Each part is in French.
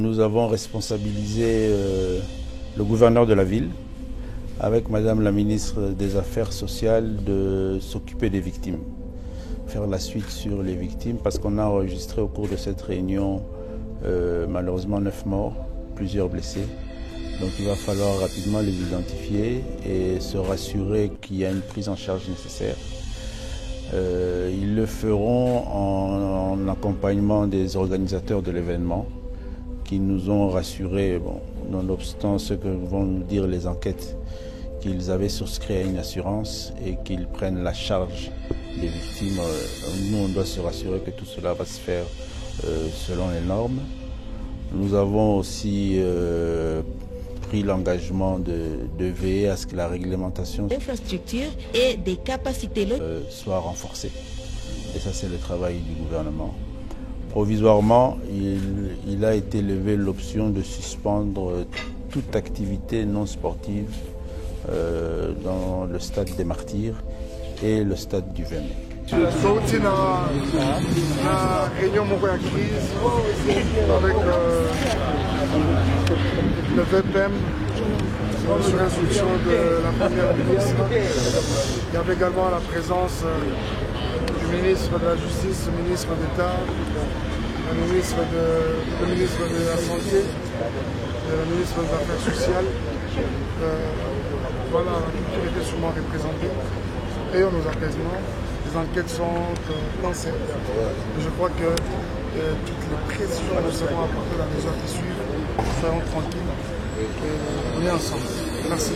Nous avons responsabilisé le gouverneur de la ville avec Madame la ministre des Affaires sociales de s'occuper des victimes, faire la suite sur les victimes parce qu'on a enregistré au cours de cette réunion malheureusement 9 morts, plusieurs blessés. Donc il va falloir rapidement les identifier et se rassurer qu'il y a une prise en charge nécessaire. Ils le feront en accompagnement des organisateurs de l'événement qui nous ont rassurés, nonobstant ce que vont nous dire les enquêtes, qu'ils avaient souscrit à une assurance et qu'ils prennent la charge des victimes. Nous, on doit se rassurer que tout cela va se faire selon les normes. Nous avons aussi pris l'engagement de veiller à ce que la réglementation d'infrastructures et des capacités soit renforcée. Et ça, c'est le travail du gouvernement. Provisoirement, il a été levé l'option de suspendre toute activité non sportive dans le stade des Martyrs et le stade du 20 mai. Sauti na réunion crise avec le VPM sur instruction de la première ministre. Il y avait également la présence du ministre de la Justice, le ministre d'État, le ministre de la Santé, le ministre des Affaires sociales. Voilà, la culture était sûrement représentée. Et on nous apaisement. Les enquêtes sont lancées. Je crois que toutes les précisions nous seront apportées dans les heures qui suivent. Soyons tranquilles et on est ensemble. Merci.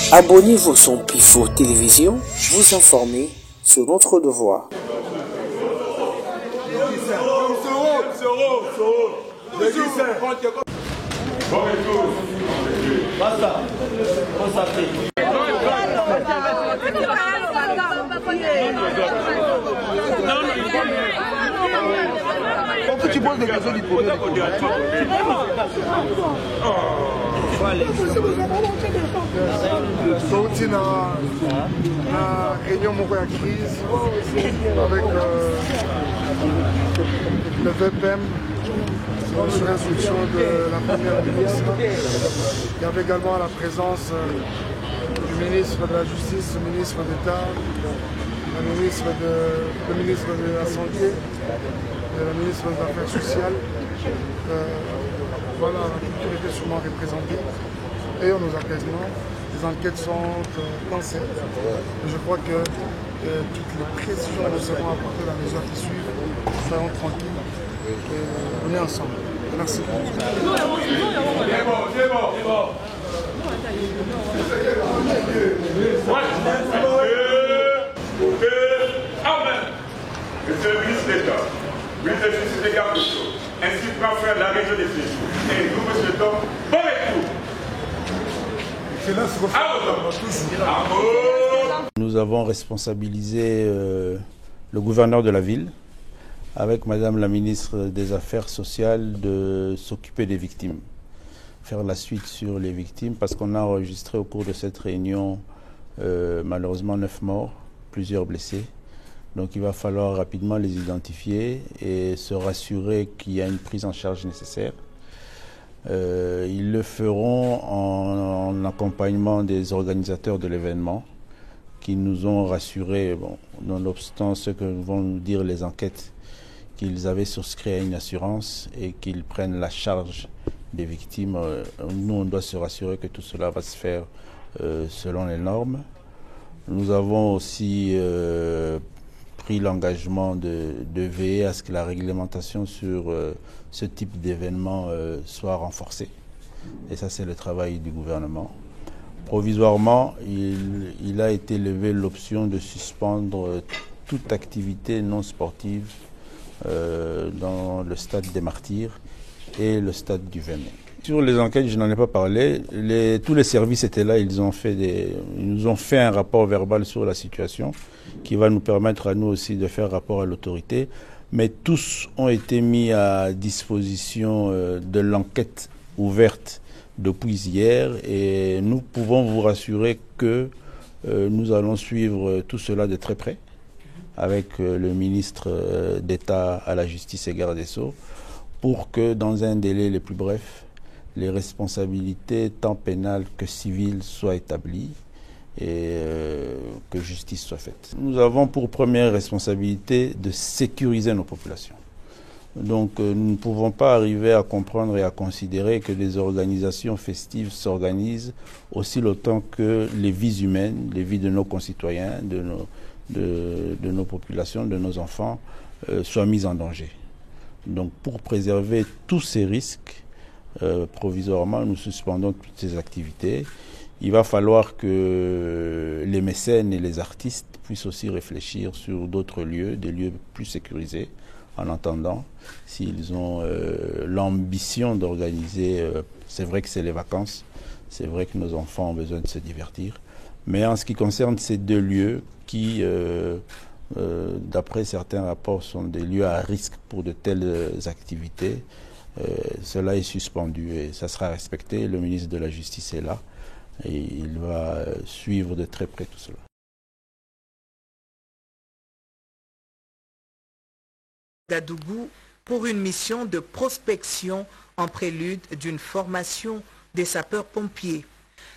Abonnez-vous sur Pifo Télévision, vous informer sur notre devoir. Pourquoi tu poses des questions du problème? Sauti na réunion crise avec le VPM sur instruction de la première ministre. Il y avait également la présence du ministre de la Justice, le ministre d'État, le ministre de la Santé, le ministre des Affaires sociales. Voilà, la culture était sûrement représentée. Et on nous apaisement. Les enquêtes sont lancées. Je crois que toutes les précisions nous seront apportées dans les heures qui suivent. Soyons tranquilles et on est ensemble. Merci. Monsieur le ministre d'État, ministre de la Justice et des Gardes des Sceaux, ainsi que grand frère de la région des Fils, et nous vous souhaitons bon retour. Nous avons responsabilisé le gouverneur de la ville avec Madame la ministre des Affaires sociales de s'occuper des victimes, faire la suite sur les victimes parce qu'on a enregistré au cours de cette réunion malheureusement 9 morts, plusieurs blessés. Donc il va falloir rapidement les identifier et se rassurer qu'il y a une prise en charge nécessaire. Ils le feront en accompagnement des organisateurs de l'événement qui nous ont rassurés, nonobstant ce que vont nous dire les enquêtes, qu'ils avaient souscrit à une assurance et qu'ils prennent la charge des victimes. Nous, on doit se rassurer que tout cela va se faire selon les normes. Nous avons aussi pris l'engagement de veiller à ce que la réglementation sur ce type d'événement soit renforcée. Et ça, c'est le travail du gouvernement. Provisoirement, il a été levé l'option de suspendre toute activité non sportive dans le stade des Martyrs et le stade du 20 mai. Sur les enquêtes, je n'en ai pas parlé. Tous les services étaient là, ils nous ont fait un rapport verbal sur la situation qui va nous permettre à nous aussi de faire rapport à l'autorité. mais tous ont été mis à disposition de l'enquête ouverte depuis hier et nous pouvons vous rassurer que nous allons suivre tout cela de très près avec le ministre d'État à la Justice et Garde des Sceaux pour que dans un délai le plus bref, les responsabilités tant pénales que civiles soient établies et que justice soit faite. Nous avons pour première responsabilité de sécuriser nos populations. Donc nous ne pouvons pas arriver à comprendre et à considérer que les organisations festives s'organisent aussi longtemps que les vies humaines, les vies de nos concitoyens, de nos populations, de nos enfants soient mises en danger. Donc pour préserver tous ces risques, provisoirement nous suspendons toutes ces activités. Il va falloir que les mécènes et les artistes puissent aussi réfléchir sur d'autres lieux, des lieux plus sécurisés, en attendant, s'ils ont l'ambition d'organiser, c'est vrai que c'est les vacances, c'est vrai que nos enfants ont besoin de se divertir, mais en ce qui concerne ces deux lieux qui, d'après certains rapports, sont des lieux à risque pour de telles activités, cela est suspendu et ça sera respecté. Le ministre de la Justice est là et il va suivre de très près tout cela. Gadougou pour une mission de prospection en prélude d'une formation des sapeurs-pompiers.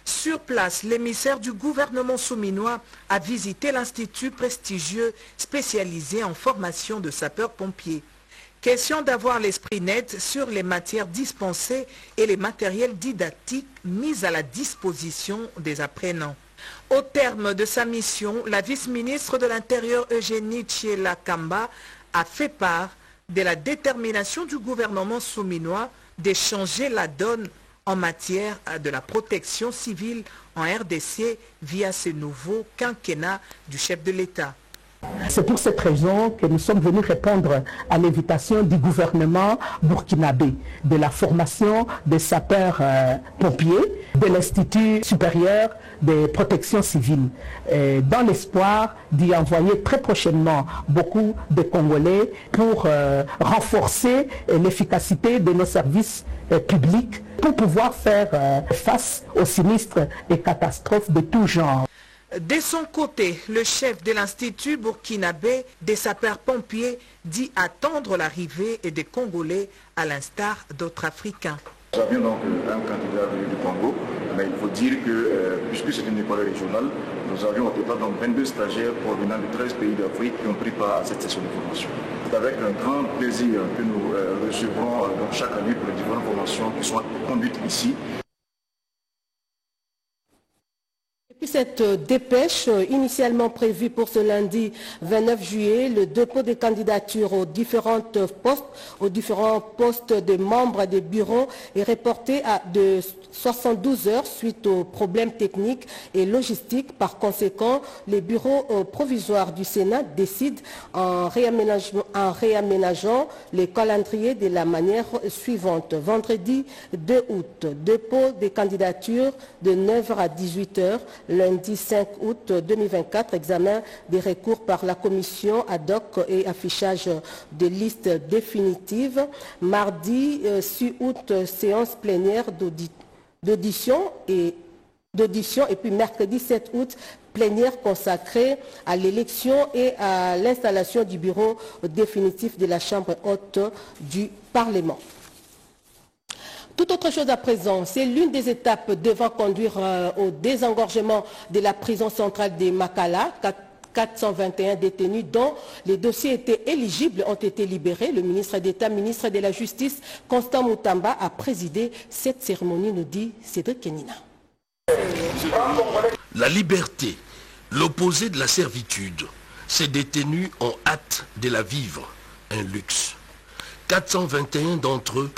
Sur place, l'émissaire du gouvernement souminois a visité l'institut prestigieux spécialisé en formation de sapeurs-pompiers. Question d'avoir l'esprit net sur les matières dispensées et les matériels didactiques mis à la disposition des apprenants. Au terme de sa mission, la vice-ministre de l'Intérieur Eugénie Tchiela Kamba a fait part de la détermination du gouvernement souminois de changer la donne en matière de la protection civile en RDC via ce nouveau quinquennat du chef de l'État. C'est pour cette raison que nous sommes venus répondre à l'invitation du gouvernement burkinabé de la formation des sapeurs-pompiers de l'Institut supérieur de protection civile, dans l'espoir d'y envoyer très prochainement beaucoup de Congolais pour renforcer l'efficacité de nos services publics pour pouvoir faire face aux sinistres et catastrophes de tout genre. De son côté, le chef de l'Institut burkinabé des sapeurs-pompiers dit attendre l'arrivée des Congolais à l'instar d'autres Africains. Nous avions donc un candidat venu du Congo, mais il faut dire que, puisque c'est une école régionale, nous avions au total donc 22 stagiaires provenant de 13 pays d'Afrique qui ont pris part à cette session de formation. C'est avec un grand plaisir que nous recevrons donc chaque année pour les différentes formations qui sont conduites ici. Depuis cette dépêche initialement prévue pour ce lundi 29 juillet, le dépôt des candidatures aux différents postes de membres des bureaux est reporté à de 72 heures suite aux problèmes techniques et logistiques. Par conséquent, les bureaux provisoires du Sénat décident en réaménageant les calendriers de la manière suivante. Vendredi 2 août, dépôt des candidatures de 9h à 18h. Lundi 5 août 2024, examen des recours par la commission ad hoc et affichage de listes définitives. Mardi 6 août, séance plénière d'audition et puis mercredi 7 août, plénière consacrée à l'élection et à l'installation du bureau définitif de la Chambre haute du Parlement. Tout autre chose à présent, c'est l'une des étapes devant conduire au désengorgement de la prison centrale de Makala. 421 détenus dont les dossiers étaient éligibles ont été libérés. Le ministre d'État, ministre de la Justice, Constant Moutamba, a présidé cette cérémonie, nous dit Cédric Kenina. La liberté, l'opposé de la servitude. Ces détenus ont hâte de la vivre, un luxe. 421 d'entre eux,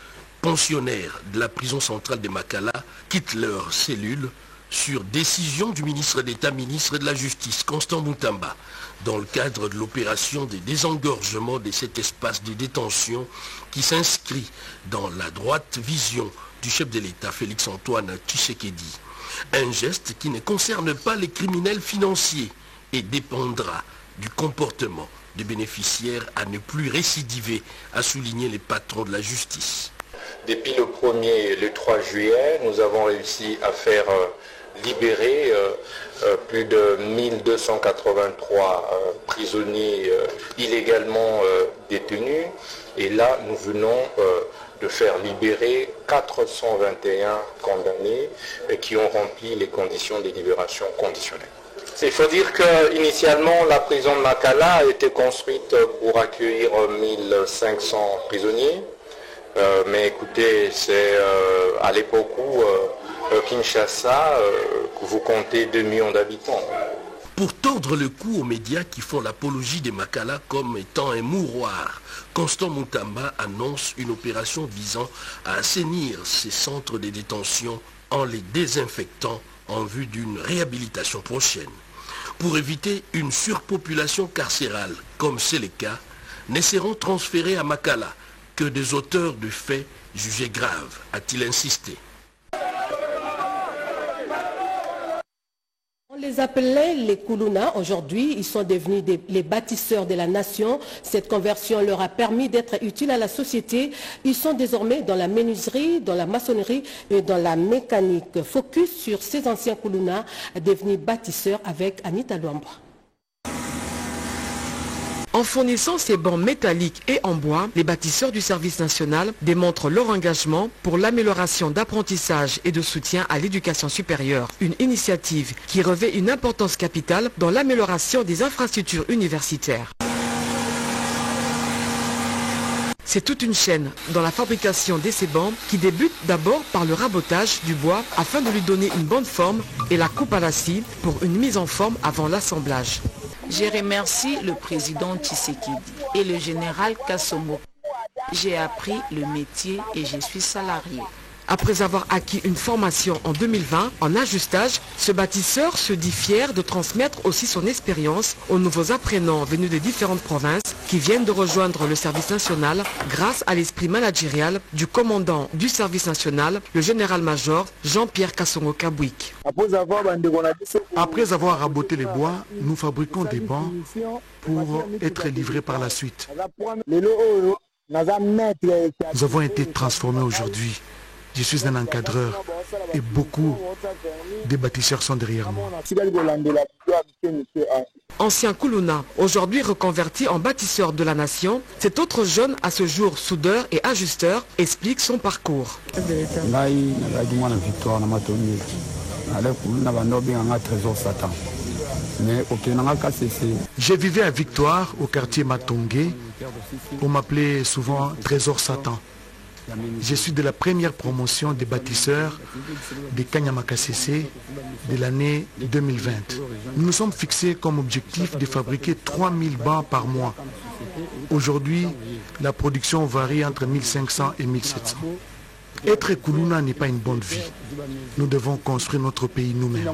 pensionnaires de la prison centrale de Makala, quittent leur cellule sur décision du ministre d'État, ministre de la Justice, Constant Moutamba, dans le cadre de l'opération de désengorgement de cet espace de détention qui s'inscrit dans la droite vision du chef de l'État, Félix-Antoine Tshisekedi. Un geste qui ne concerne pas les criminels financiers et dépendra du comportement des bénéficiaires à ne plus récidiver, a souligné les patrons de la justice. Depuis le 1er et le 3 juillet, nous avons réussi à faire libérer plus de 1283 prisonniers illégalement détenus. Et là, nous venons de faire libérer 421 condamnés qui ont rempli les conditions de libération conditionnelle. Il faut dire qu'initialement, la prison de Makala a été construite pour accueillir 1500 prisonniers. Mais écoutez, c'est à l'époque où Kinshasa, vous comptez 2 millions d'habitants. Pour tordre le cou aux médias qui font l'apologie des Makala comme étant un mouroir, Constant Moutamba annonce une opération visant à assainir ces centres de détention en les désinfectant en vue d'une réhabilitation prochaine. Pour éviter une surpopulation carcérale, comme c'est le cas, ne seront transférés à Makala que des auteurs de faits jugés graves, a-t-il insisté. On les appelait les Kuluna. Aujourd'hui, ils sont devenus les bâtisseurs de la nation. Cette conversion leur a permis d'être utiles à la société. Ils sont désormais dans la menuiserie, dans la maçonnerie et dans la mécanique. Focus sur ces anciens Kuluna devenus bâtisseurs avec Anita Luamba. En fournissant ces bancs métalliques et en bois, les bâtisseurs du service national démontrent leur engagement pour l'amélioration d'apprentissage et de soutien à l'éducation supérieure. Une initiative qui revêt une importance capitale dans l'amélioration des infrastructures universitaires. C'est toute une chaîne dans la fabrication de ces bancs qui débute d'abord par le rabotage du bois afin de lui donner une bonne forme et la coupe à la scie pour une mise en forme avant l'assemblage. Je remercie le président Tshisekedi et le général Kasongo. J'ai appris le métier et je suis salarié. Après avoir acquis une formation en 2020 en ajustage, ce bâtisseur se dit fier de transmettre aussi son expérience aux nouveaux apprenants venus des différentes provinces qui viennent de rejoindre le service national grâce à l'esprit managérial du commandant du service national, le général-major Jean-Pierre Kasongo Kabouik. Après avoir raboté les bois, nous fabriquons des bancs pour être livrés par la suite. Nous avons été transformés aujourd'hui. Je suis un encadreur et beaucoup de bâtisseurs sont derrière moi. Ancien Kuluna, aujourd'hui reconverti en bâtisseur de la nation, cet autre jeune à ce jour soudeur et ajusteur explique son parcours. Je vivais à Victoire, au quartier Matongé. On m'appelait souvent Trésor Satan. Je suis de la première promotion des bâtisseurs de Kanyama-Kasese de l'année 2020. Nous nous sommes fixés comme objectif de fabriquer 3000 bancs par mois. Aujourd'hui, la production varie entre 1500 et 1700. Être Kuluna n'est pas une bonne vie. Nous devons construire notre pays nous-mêmes.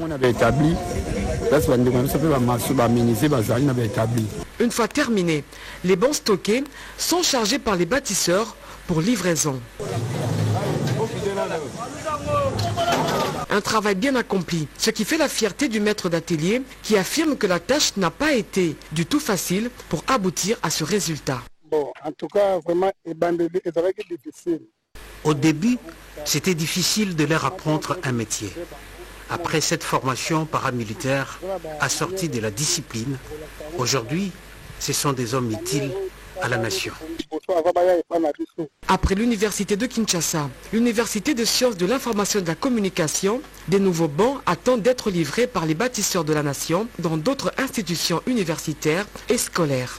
Une fois terminés, les bancs stockés sont chargés par les bâtisseurs pour livraison. Un travail bien accompli, ce qui fait la fierté du maître d'atelier qui affirme que la tâche n'a pas été du tout facile pour aboutir à ce résultat. En tout cas, vraiment, difficile. Au début, c'était difficile de leur apprendre un métier. Après cette formation paramilitaire assortie de la discipline, aujourd'hui, ce sont des hommes utiles à la nation. Après l'université de Kinshasa, l'université de sciences de l'information et de la communication, des nouveaux bancs attendent d'être livrés par les bâtisseurs de la nation dans d'autres institutions universitaires et scolaires.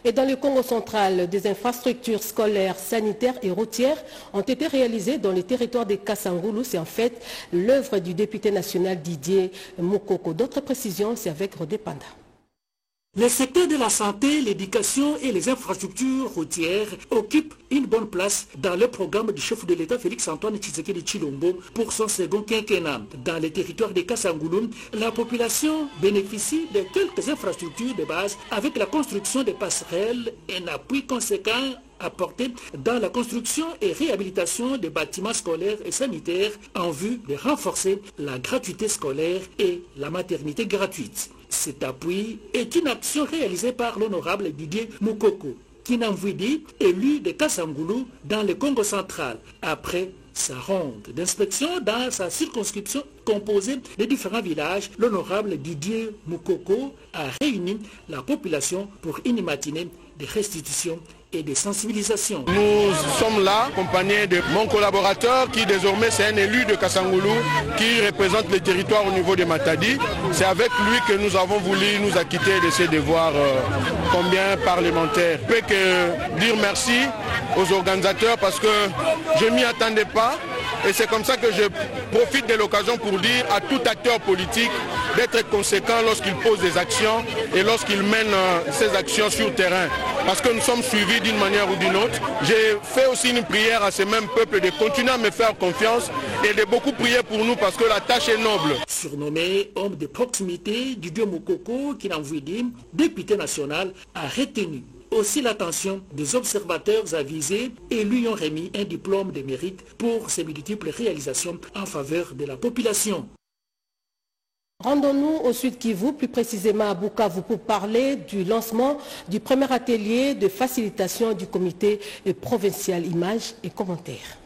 Et dans le Congo central, des infrastructures scolaires, sanitaires et routières ont été réalisées dans les territoires des Kasangulu. C'est en fait l'œuvre du député national Didier Moukoko. D'autres précisions, c'est avec Rodé Panda. Les secteurs de la santé, l'éducation et les infrastructures routières occupent une bonne place dans le programme du chef de l'État Félix-Antoine Tshisekedi Tshilombo pour son second quinquennat. Dans les territoires de Kasangulu, la population bénéficie de quelques infrastructures de base avec la construction de passerelles et un appui conséquent apporté dans la construction et réhabilitation des bâtiments scolaires et sanitaires en vue de renforcer la gratuité scolaire et la maternité gratuite. Cet appui est une action réalisée par l'honorable Didier Mukoko, Kinamvidi, élu de Kassangoulou dans le Congo central, après sa ronde d'inspection dans sa circonscription composée de différents villages. L'honorable Didier Mukoko a réuni la population pour une matinée de restitution et de sensibilisation. Nous sommes là, accompagnés de mon collaborateur qui désormais c'est un élu de Kassangoulou qui représente le territoire au niveau de Matadi. C'est avec lui que nous avons voulu nous acquitter de ces devoirs combien parlementaires. Je peux que dire merci aux organisateurs parce que je ne m'y attendais pas et c'est comme ça que je profite de l'occasion pour dire à tout acteur politique d'être conséquent lorsqu'il pose des actions et lorsqu'il mène ces actions sur terrain. Parce que nous sommes suivis d'une manière ou d'une autre. J'ai fait aussi une prière à ce même peuple de continuer à me faire confiance et de beaucoup prier pour nous parce que la tâche est noble. Surnommé homme de proximité, Didier Mukoko, Kinamvidi, député national, a retenu aussi l'attention des observateurs avisés et lui ont remis un diplôme de mérite pour ses multiples réalisations en faveur de la population. Rendons-nous au Sud Kivu, plus précisément à Bukavu, pour parler du lancement du premier atelier de facilitation du comité provincial images et commentaires.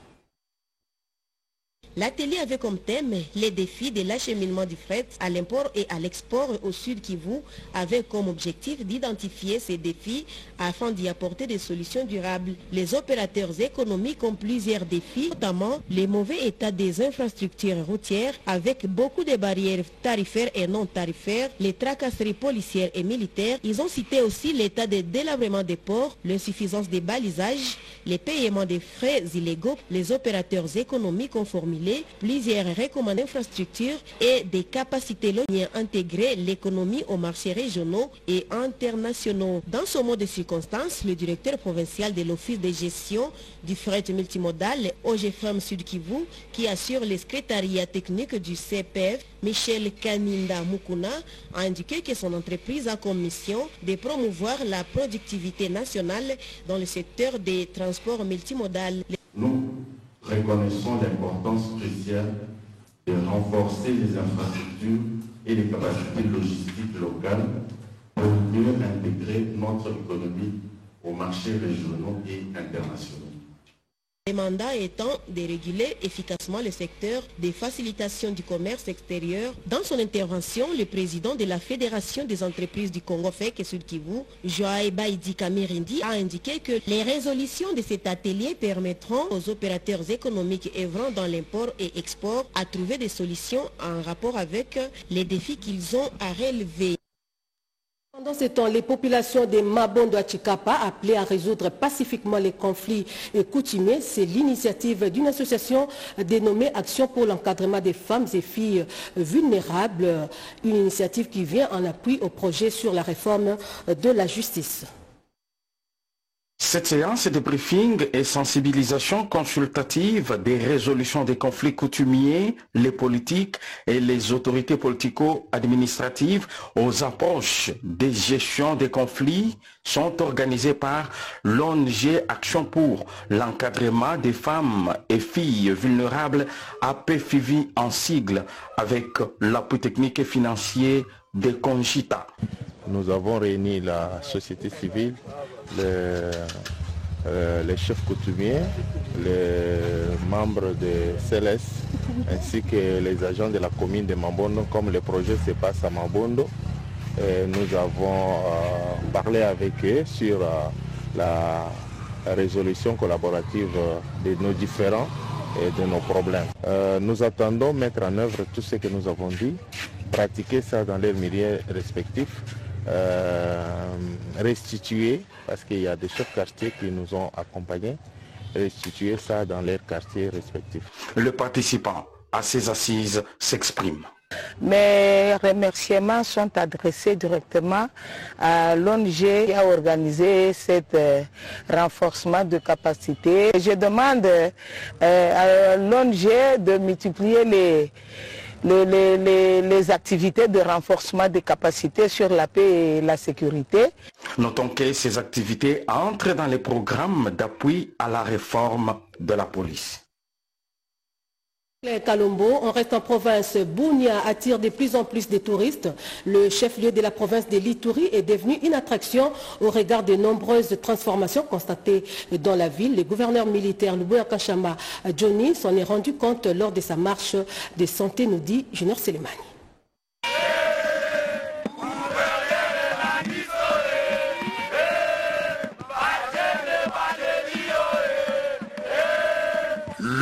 L'atelier avait comme thème les défis de l'acheminement du fret à l'import et à l'export au Sud Kivu, avec comme objectif d'identifier ces défis afin d'y apporter des solutions durables. Les opérateurs économiques ont plusieurs défis, notamment le mauvais état des infrastructures routières avec beaucoup de barrières tarifaires et non tarifaires, les tracasseries policières et militaires. Ils ont cité aussi l'état de délabrement des ports, l'insuffisance des balisages, les paiements des frais illégaux. Les opérateurs économiques ont formulé plusieurs recommandations d'infrastructures et des capacités locales à intégrer l'économie aux marchés régionaux et internationaux. Dans ce mode de circonstances, le directeur provincial de l'Office de gestion du fret multimodal, OGFM Sud Kivu, qui assure le secrétariat technique du CPF, Michel Kaninda Mukuna, a indiqué que son entreprise a comme mission de promouvoir la productivité nationale dans le secteur des transports multimodal. Nous reconnaissons l'importance cruciale de renforcer les infrastructures et les capacités logistiques locales pour mieux intégrer notre économie aux marchés régionaux et internationaux. Le mandat étant de réguler efficacement le secteur des facilitations du commerce extérieur. Dans son intervention, le président de la Fédération des entreprises du Congo FEC et Sud Kivu, Joaï Baïdi Kamirindi, a indiqué que les résolutions de cet atelier permettront aux opérateurs économiques œuvrant dans l'import et export à trouver des solutions en rapport avec les défis qu'ils ont à relever. Pendant ce temps, les populations de Mabondo à Chikapa appelées à résoudre pacifiquement les conflits coutumiers, c'est l'initiative d'une association dénommée Action pour l'encadrement des femmes et filles vulnérables, une initiative qui vient en appui au projet sur la réforme de la justice. Cette séance de briefing et sensibilisation consultative des résolutions des conflits coutumiers, les politiques et les autorités politico-administratives aux approches des gestions des conflits sont organisées par l'ONG Action pour l'encadrement des femmes et filles vulnérables, APFIVI en sigle, avec l'appui technique et financier de Conchita. Nous avons réuni la société civile, les chefs coutumiers, les membres de CELES, ainsi que les agents de la commune de Mabondo, comme le projet se passe à Mabondo. Nous avons parlé avec eux sur la résolution collaborative de nos différends et de nos problèmes. Nous attendons mettre en œuvre tout ce que nous avons dit, pratiquer ça dans leurs milieux respectifs, restituer, parce qu'il y a des chefs quartiers qui nous ont accompagnés, restituer ça dans leurs quartiers respectifs. Le participant à ces assises s'exprime. Mes remerciements sont adressés directement à l'ONG qui a organisé ce renforcement de capacité. Je demande à l'ONG de multiplier les activités de renforcement des capacités sur la paix et la sécurité. Notons que ces activités entrent dans les programmes d'appui à la réforme de la police. Kalombo, on reste en province. Bunia attire de plus en plus de touristes. Le chef-lieu de la province de l'Ituri est devenu une attraction au regard de nombreuses transformations constatées dans la ville. Le gouverneur militaire Luboya Kachama Johnny s'en est rendu compte lors de sa marche de santé, nous dit Junior Selemani.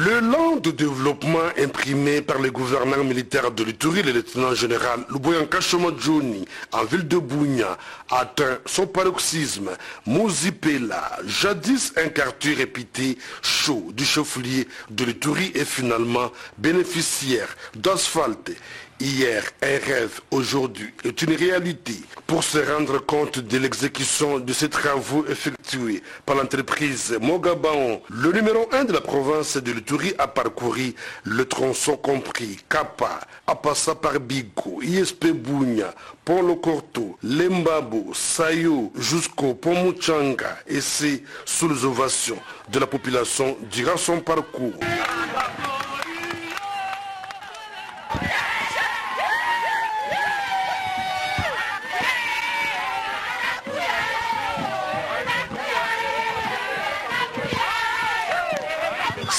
Le plan de développement imprimé par le gouverneur militaire de l'Ituri, le lieutenant-général Luboya Kachama Johnny, en ville de Bunia, atteint son paroxysme. Mozipela, jadis un quartier répété chaud du chef-lieu de l'Ituri, est finalement bénéficiaire d'asphalte. Hier, un rêve, aujourd'hui, est une réalité. Pour se rendre compte de l'exécution de ces travaux effectués par l'entreprise Mogabaon, le numéro 1 de la province de l'Ituri a parcouru le tronçon compris Kapa, à passant par Bigo, ISP Bunia, Pont Lokorto, Lembabo, Sayo, jusqu'au Pont Muchanga, et c'est sous les ovations de la population durant son parcours.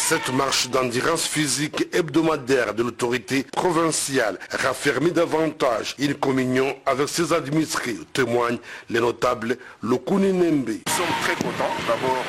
Cette marche d'endurance physique hebdomadaire de l'autorité provinciale raffermit davantage une communion avec ses administrés, témoignent les notables Lokuni Nembe. Nous sommes très contents d'abord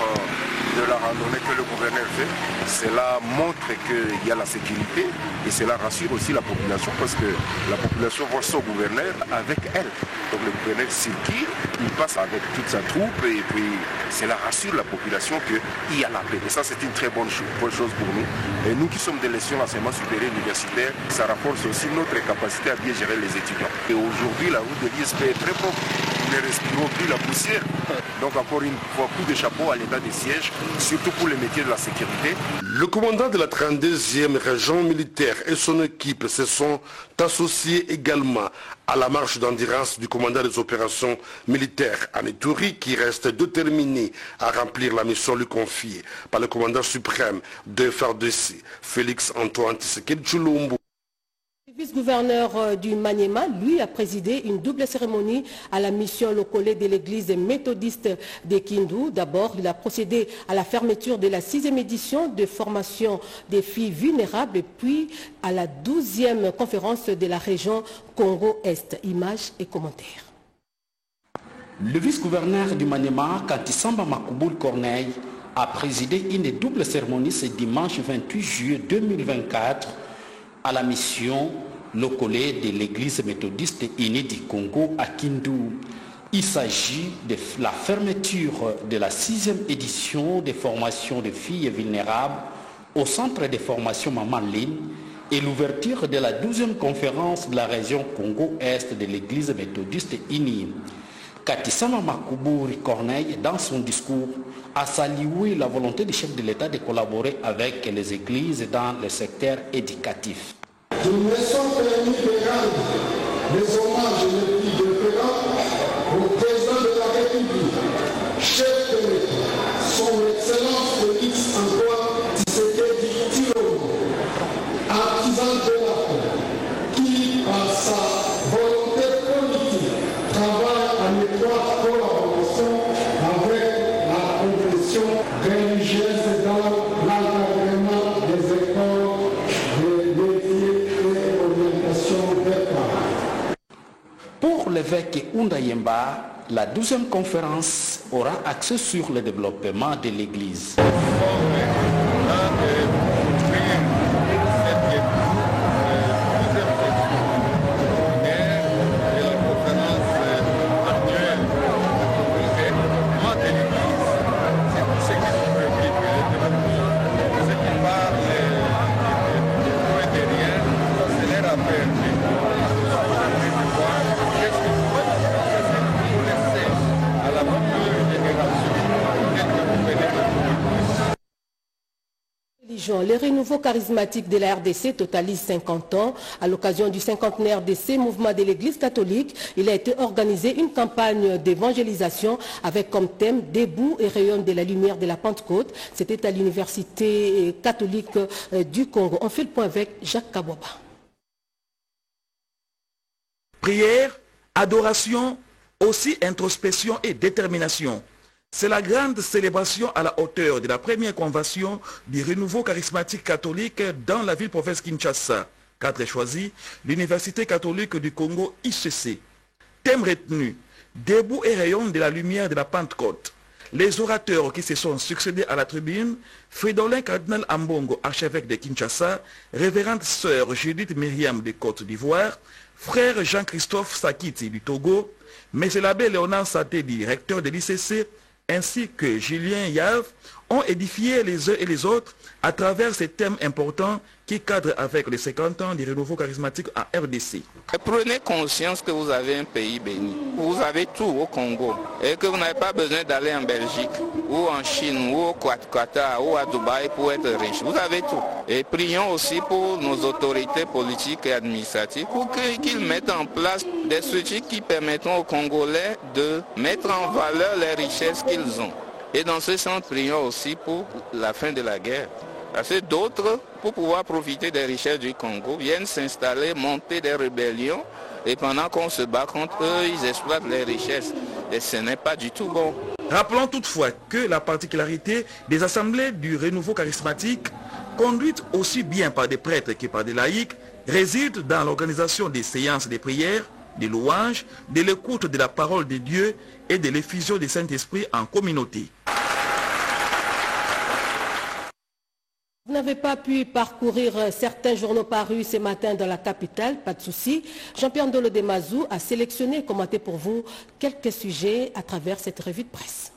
de la randonnée que le gouverneur fait. Cela montre qu'il y a la sécurité et cela rassure aussi la population parce que la population voit son gouverneur avec elle. Donc le gouverneur circule, il passe avec toute sa troupe et puis cela rassure la population qu'il y a la paix. Et ça c'est une très bonne chose pour nous. Et nous qui sommes des légions d'enseignement supérieur universitaire, ça renforce aussi notre capacité à bien gérer les étudiants. Et aujourd'hui la route de l'ISP est très propre. Nous ne respirons plus la poussière. Donc encore une fois, coup de chapeau à l'état des sièges, surtout pour les métiers de la sécurité. Le commandant de la 32e région militaire et son équipe se sont associés également à la marche d'endurance du commandant des opérations militaires en Ituri, qui reste déterminé à remplir la mission lui confiée par le commandant suprême de FARDC, Félix Antoine Tshisekedi Tshilombo. Le vice-gouverneur du Maniema, lui, a présidé une double cérémonie à la mission locale de l'église méthodiste de Kindu. D'abord, il a procédé à la fermeture de la 6e édition de formation des filles vulnérables, puis à la 12e conférence de la région Congo-Est. Images et commentaires. Le vice-gouverneur du Maniema, Kantisamba Makuboul Corneille, a présidé une double cérémonie ce dimanche 28 juillet 2024 à la mission locale de l'église méthodiste unie du Congo à Kindu. Il s'agit de la fermeture de la 6e édition de formation de filles vulnérables au centre de formation Maman Line et l'ouverture de la 12e conférence de la région Congo-Est de l'église méthodiste unie. Katisama Makubouri Corneille, dans son discours, a salué la volonté du chef de l'État de collaborer avec les églises dans le secteur éducatif. Je me sens permis de rendre les hommages les plus déférents au président de la République, chef de l'État, son Excellence Félix Antoine Tshisekedi Tshilombo, artisan de la paix, qui, par sa volonté politique, travaille en étroite collaboration avec la confession religieuse dans l'encadrement des écoles de métiers et orientation verticale. Pour l'évêque Undayemba, la 12e conférence aura accès sur le développement de l'Église. Les renouveaux charismatiques de la RDC totalisent 50 ans. À l'occasion du 50e RDC, mouvement de l'Église catholique, il a été organisé une campagne d'évangélisation avec comme thème « Debout et rayonne de la lumière de la Pentecôte ». C'était à l'Université catholique du Congo. On fait le point avec Jacques Kabouaba. Prière, adoration, aussi introspection et détermination. C'est la grande célébration à la hauteur de la première convention du renouveau charismatique catholique dans la ville-province Kinshasa. Cadre choisi, l'Université catholique du Congo ICC. Thème retenu, debout et rayon de la lumière de la Pentecôte. Les orateurs qui se sont succédés à la tribune, Fridolin Cardinal Ambongo, archevêque de Kinshasa, révérende sœur Judith Myriam de Côte d'Ivoire, frère Jean-Christophe Sakiti du Togo, M. l'abbé Léonard Satedi, recteur de l'ICC, ainsi que Julien Yave, ont édifié les uns et les autres à travers ces thèmes importants qui cadrent avec les 50 ans du renouveau charismatique en RDC. Prenez conscience que vous avez un pays béni. Vous avez tout au Congo et que vous n'avez pas besoin d'aller en Belgique ou en Chine ou au Qatar ou à Dubaï pour être riche. Vous avez tout. Et prions aussi pour nos autorités politiques et administratives pour qu'ils mettent en place des structures qui permettront aux Congolais de mettre en valeur les richesses qu'ils ont. Et dans ce sens, prions aussi pour la fin de la guerre. Parce que d'autres, pour pouvoir profiter des richesses du Congo, viennent s'installer, monter des rébellions. Et pendant qu'on se bat contre eux, ils exploitent les richesses. Et ce n'est pas du tout bon. Rappelons toutefois que la particularité des assemblées du renouveau charismatique, conduites aussi bien par des prêtres que par des laïcs, réside dans l'organisation des séances de prières, des louanges, de l'écoute de la parole de Dieu et de l'effusion du Saint-Esprit en communauté. Vous n'avez pas pu parcourir certains journaux parus ce matin dans la capitale, pas de souci. Jean-Pierre Ndolo Demazou a sélectionné et commenté pour vous quelques sujets à travers cette revue de presse.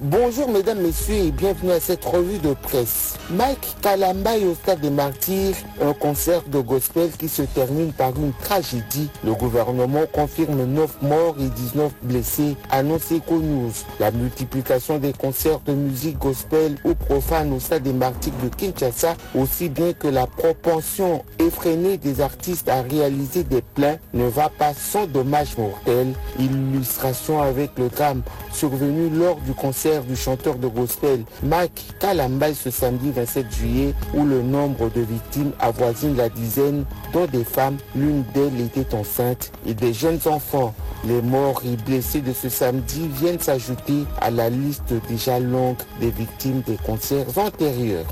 Bonjour mesdames, messieurs et bienvenue à cette revue de presse. Mike Kalambaye au Stade des Martyrs, un concert de gospel qui se termine par une tragédie. Le gouvernement confirme 9 morts et 19 blessés, annonce Econews. La multiplication des concerts de musique gospel ou profane au Stade des Martyrs de Kinshasa, aussi bien que la propension effrénée des artistes à réaliser des plaints, ne va pas sans dommages mortels. Illustration avec le drame survenu lors du concert du chanteur de gospel Mike Kalambaye ce samedi 27 juillet où le nombre de victimes avoisine la dizaine, dont des femmes, l'une d'elles était enceinte, et des jeunes enfants. Les morts et blessés de ce samedi viennent s'ajouter à la liste déjà longue des victimes des concerts antérieurs.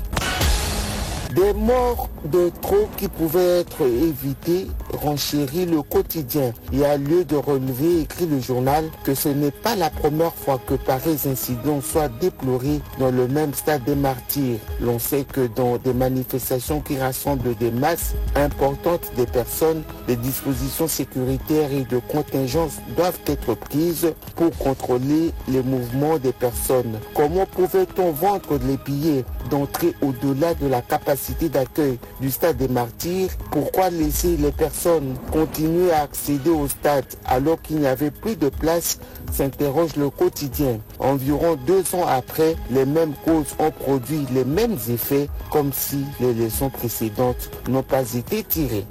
Des morts de trop qui pouvaient être évitées renchérit le quotidien. Il y a lieu de relever, écrit le journal, que ce n'est pas la première fois que pareils incidents soient déplorés dans le même Stade des Martyrs. L'on sait que dans des manifestations qui rassemblent des masses importantes des personnes, des dispositions sécuritaires et de contingence doivent être prises pour contrôler les mouvements des personnes. Comment pouvait-on vendre les billets d'entrée au-delà de la capacité d'accueil du Stade des Martyrs? Pourquoi laisser les personnes continuer à accéder au stade alors qu'il n'y avait plus de place, s'interroge le quotidien. Environ 2 ans après, les mêmes causes ont produit les mêmes effets, comme si les leçons précédentes n'ont pas été tirées.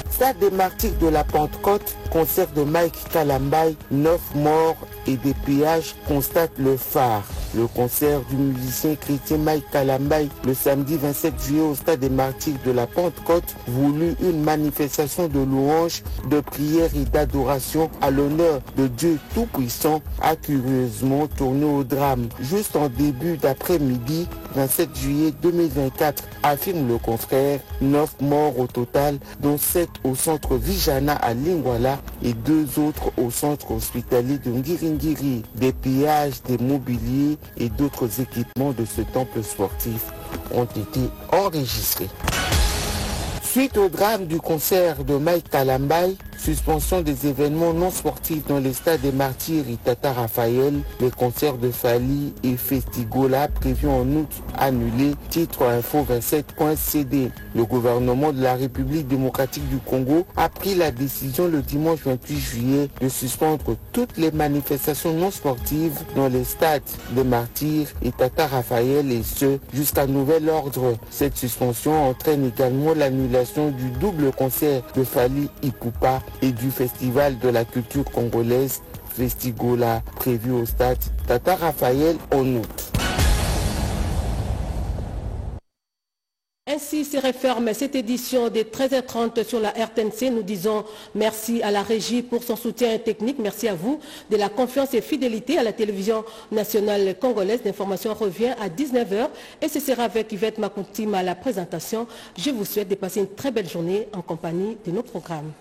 Stade des Martyrs de la Pentecôte, concert de Mike Kalambaye, 9 morts et des pillages, constate le phare. Le concert du musicien chrétien Mike Kalambaye le samedi 27 juillet au Stade des Martyrs de la Pentecôte voulut une manifestation de louange, de prière et d'adoration à l'honneur de Dieu Tout-Puissant a curieusement tourné au drame. Juste en début d'après-midi, 27 juillet 2024, affirme le confrère, 9 morts au total, dont 7 au centre Vijana à Lingwala et 2 autres au centre hospitalier de Ngiringiri. Des pillages, des mobiliers et d'autres équipements de ce temple sportif ont été enregistrés. Suite au drame du concert de Mike Kalambaye, suspension des événements non sportifs dans les stades des Martyrs et Tata Raphaël, les concerts de Fali et Festigola prévus en août annulés, titre info27.cd. Le gouvernement de la République démocratique du Congo a pris la décision le dimanche 28 juillet de suspendre toutes les manifestations non sportives dans les stades des Martyrs et Tata Raphaël et ce jusqu'à nouvel ordre. Cette suspension entraîne également l'annulation du double concert de Fali Ipupa et du Festival de la culture congolaise Festigola prévu au stade Tata Raphaël en août. Ainsi se referme cette édition des 13h30 sur la RTNC. Nous disons merci à la régie pour son soutien technique. Merci à vous de la confiance et fidélité à la télévision nationale congolaise. L'information revient à 19h et ce sera avec Yvette Makuntima à la présentation. Je vous souhaite de passer une très belle journée en compagnie de nos programmes.